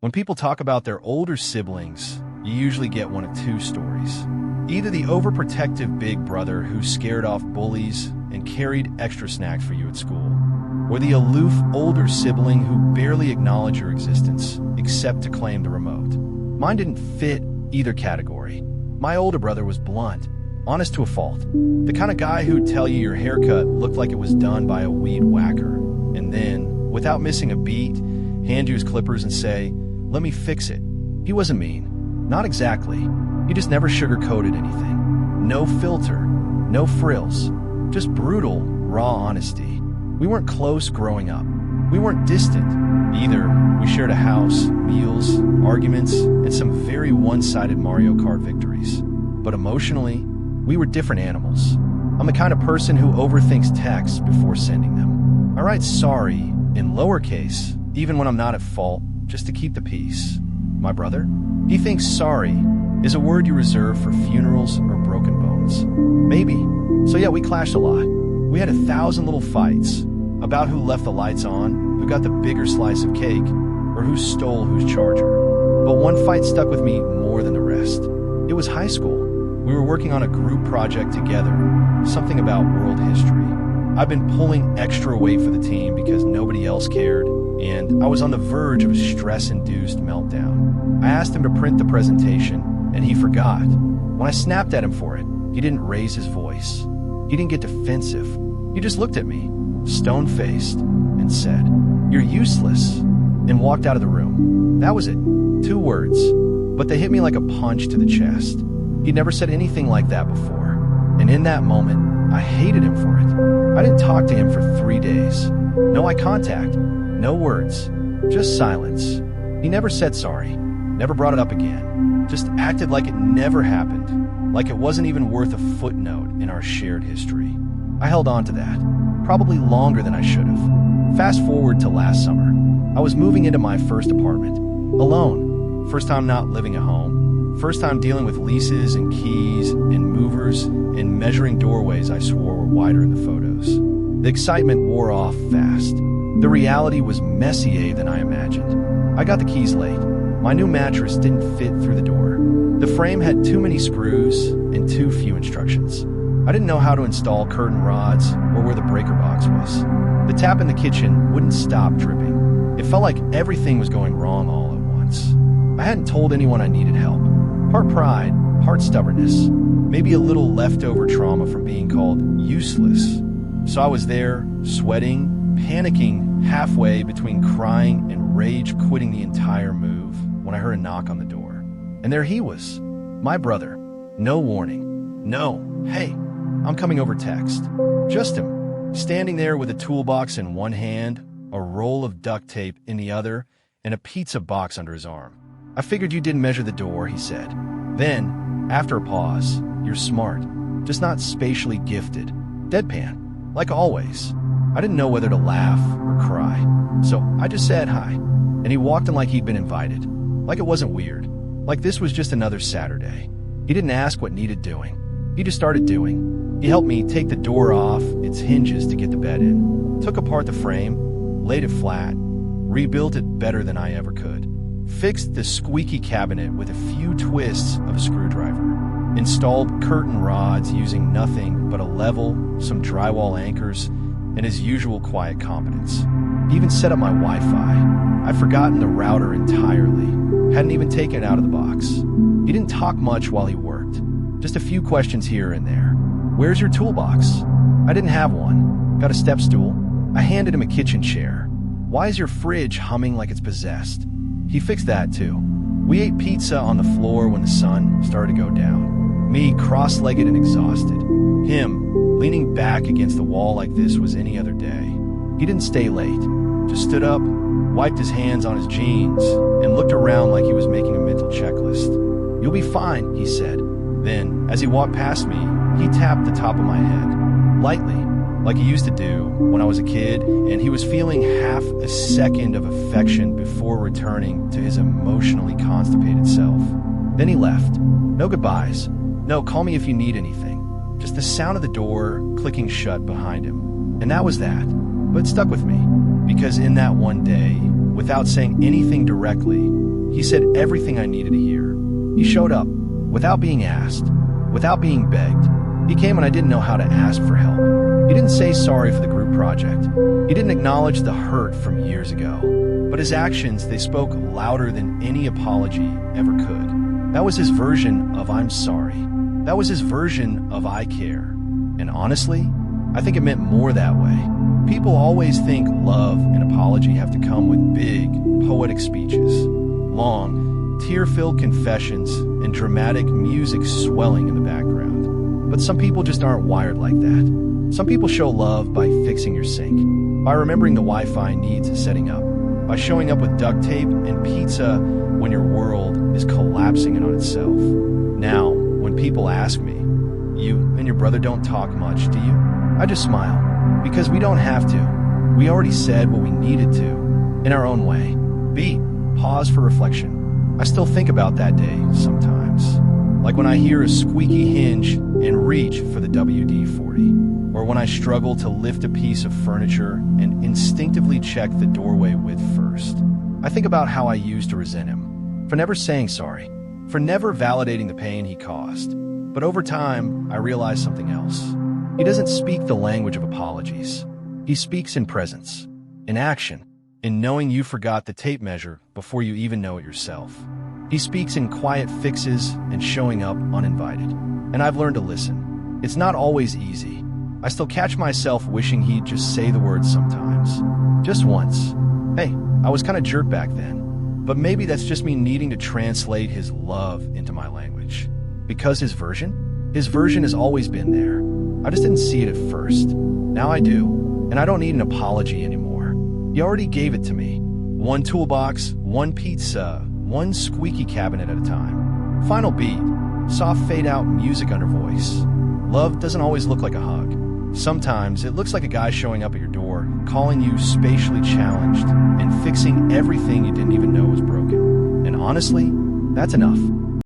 When people talk about their older siblings, you usually get one of two stories. Either the overprotective big brother who scared off bullies and carried extra snacks for you at school, or the aloof older sibling who barely acknowledged your existence except to claim the remote. Mine didn't fit either category. My older brother was blunt, honest to a fault, the kind of guy who'd tell you your haircut looked like it was done by a weed whacker, and then, without missing a beat, hand you his clippers and say, "Let me fix it." He wasn't mean. Not exactly. He just never sugar-coated anything. No filter. No frills. Just brutal, raw honesty. We weren't close growing up. We weren't distant. Either we shared a house, meals, arguments, and some very one-sided Mario Kart victories. But emotionally, we were different animals. I'm the kind of person who overthinks texts before sending them. I write sorry in lowercase, even when I'm not at fault, just to keep the peace. My brother? He thinks sorry is a word you reserve for funerals or broken bones. Maybe. So yeah, we clashed a lot. We had 1,000 little fights about who left the lights on, who got the bigger slice of cake, or who stole whose charger. But one fight stuck with me more than the rest. It was high school. We were working on a group project together, something about world history. I've been pulling extra weight for the team because nobody else cared, and I was on the verge of a stress-induced meltdown. I asked him to print the presentation, and he forgot. When I snapped at him for it, he didn't raise his voice. He didn't get defensive. He just looked at me, stone-faced, and said, "You're useless," and walked out of the room. That was it. 2 words, but they hit me like a punch to the chest. He'd never said anything like that before, and in that moment, I hated him for it. I didn't talk to him for 3 days. No eye contact, no words, just silence. He never said sorry, never brought it up again, just acted like it never happened, like it wasn't even worth a footnote in our shared history. I held on to that, probably longer than I should have. Fast forward to last summer. I was moving into my first apartment, alone. First time not living at home. First time dealing with leases and keys and movers and measuring doorways I swore were wider in the photos. The excitement wore off fast. The reality was messier than I imagined. I got the keys late. My new mattress didn't fit through the door. The frame had too many screws and too few instructions. I didn't know how to install curtain rods or where the breaker box was. The tap in the kitchen wouldn't stop dripping. It felt like everything was going wrong all at once. I hadn't told anyone I needed help. Part pride, part stubbornness, maybe a little leftover trauma from being called useless. So I was there, sweating, panicking halfway between crying and rage quitting the entire move when I heard a knock on the door. And there he was, my brother. No warning. No, "Hey, I'm coming over" text. Just him, standing there with a toolbox in one hand, a roll of duct tape in the other, and a pizza box under his arm. "I figured you didn't measure the door," he said. Then, after a pause, "You're smart, just not spatially gifted." Deadpan, like always. I didn't know whether to laugh or cry, so I just said hi, and he walked in like he'd been invited, like it wasn't weird, like this was just another Saturday. He didn't ask what needed doing. He just started doing. He helped me take the door off its hinges to get the bed in, took apart the frame, laid it flat, rebuilt it better than I ever could, fixed the squeaky cabinet with a few twists of a screwdriver, installed curtain rods using nothing but a level, some drywall anchors, and his usual quiet competence. Even set up my Wi-Fi. I'd forgotten the router entirely, hadn't even taken it out of the box. He didn't talk much while he worked, just a few questions here and there. "Where's your toolbox?" I didn't have one. "Got a step stool?" I handed him a kitchen chair. "Why is your fridge humming like it's possessed?" He fixed that too. We ate pizza on the floor when the sun started to go down. Me cross-legged and exhausted. Him leaning back against the wall like this was any other day. He didn't stay late. Just stood up, wiped his hands on his jeans, and looked around like he was making a mental checklist. "You'll be fine," he said. Then, as he walked past me, he tapped the top of my head, lightly, like he used to do when I was a kid, and he was feeling half a second of affection before returning to his emotionally constipated self. Then he left. No goodbyes. No, "Call me if you need anything." Just the sound of the door clicking shut behind him. And that was that. But it stuck with me, because in that one day, without saying anything directly. He said everything I needed to hear. He showed up, without being asked, without being begged. He came when I didn't know how to ask for help. He didn't say sorry for the group project. He didn't acknowledge the hurt from years ago. But his actions, they spoke louder than any apology ever could. That was his version of I'm sorry. That was his version of I care. And honestly, I think it meant more that way. People always think love and apology have to come with big, poetic speeches, long, tear-filled confessions, and dramatic music swelling in the background. But some people just aren't wired like that. Some people show love by fixing your sink, by remembering the Wi-Fi needs setting up, by showing up with duct tape and pizza when your world is collapsing in on itself. Now, when people ask me, you and your brother don't talk much, do you? I just smile, because we don't have to. We already said what we needed to, in our own way. Beat, pause for reflection. I still think about that day sometimes. Like when I hear a squeaky hinge and reach for the WD-40, or when I struggle to lift a piece of furniture and instinctively check the doorway width first. I think about how I used to resent him, for never saying sorry, for never validating the pain he caused. But over time, I realized something else. He doesn't speak the language of apologies. He speaks in presence, in action, in knowing you forgot the tape measure before you even know it yourself. He speaks in quiet fixes and showing up uninvited. And I've learned to listen. It's not always easy. I still catch myself wishing he'd just say the words sometimes. Just once. Hey, I was kind of jerk back then. But maybe that's just me needing to translate his love into my language. Because his version has always been there. I just didn't see it at first. Now I do, and I don't need an apology anymore. He already gave it to me. One toolbox, one pizza, one squeaky cabinet at a time. Final beat, soft fade-out music under voice. Love doesn't always look like a hug. Sometimes it looks like a guy showing up at your door, calling you spatially challenged, and fixing everything you didn't even know was broken. And honestly, that's enough.